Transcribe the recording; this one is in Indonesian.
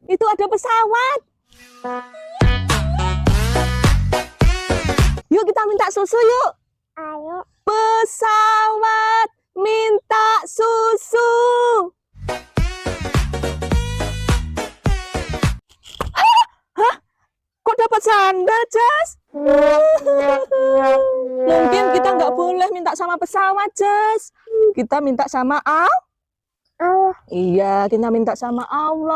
Itu ada pesawat. Yuk kita minta susu yuk. Ayo. Pesawat minta susu. Hah? Kok dapat sandal, Jas? Mungkin kita nggak boleh minta sama pesawat, Jas. Kita minta sama Allah. Allah. Iya, kita minta sama Allah.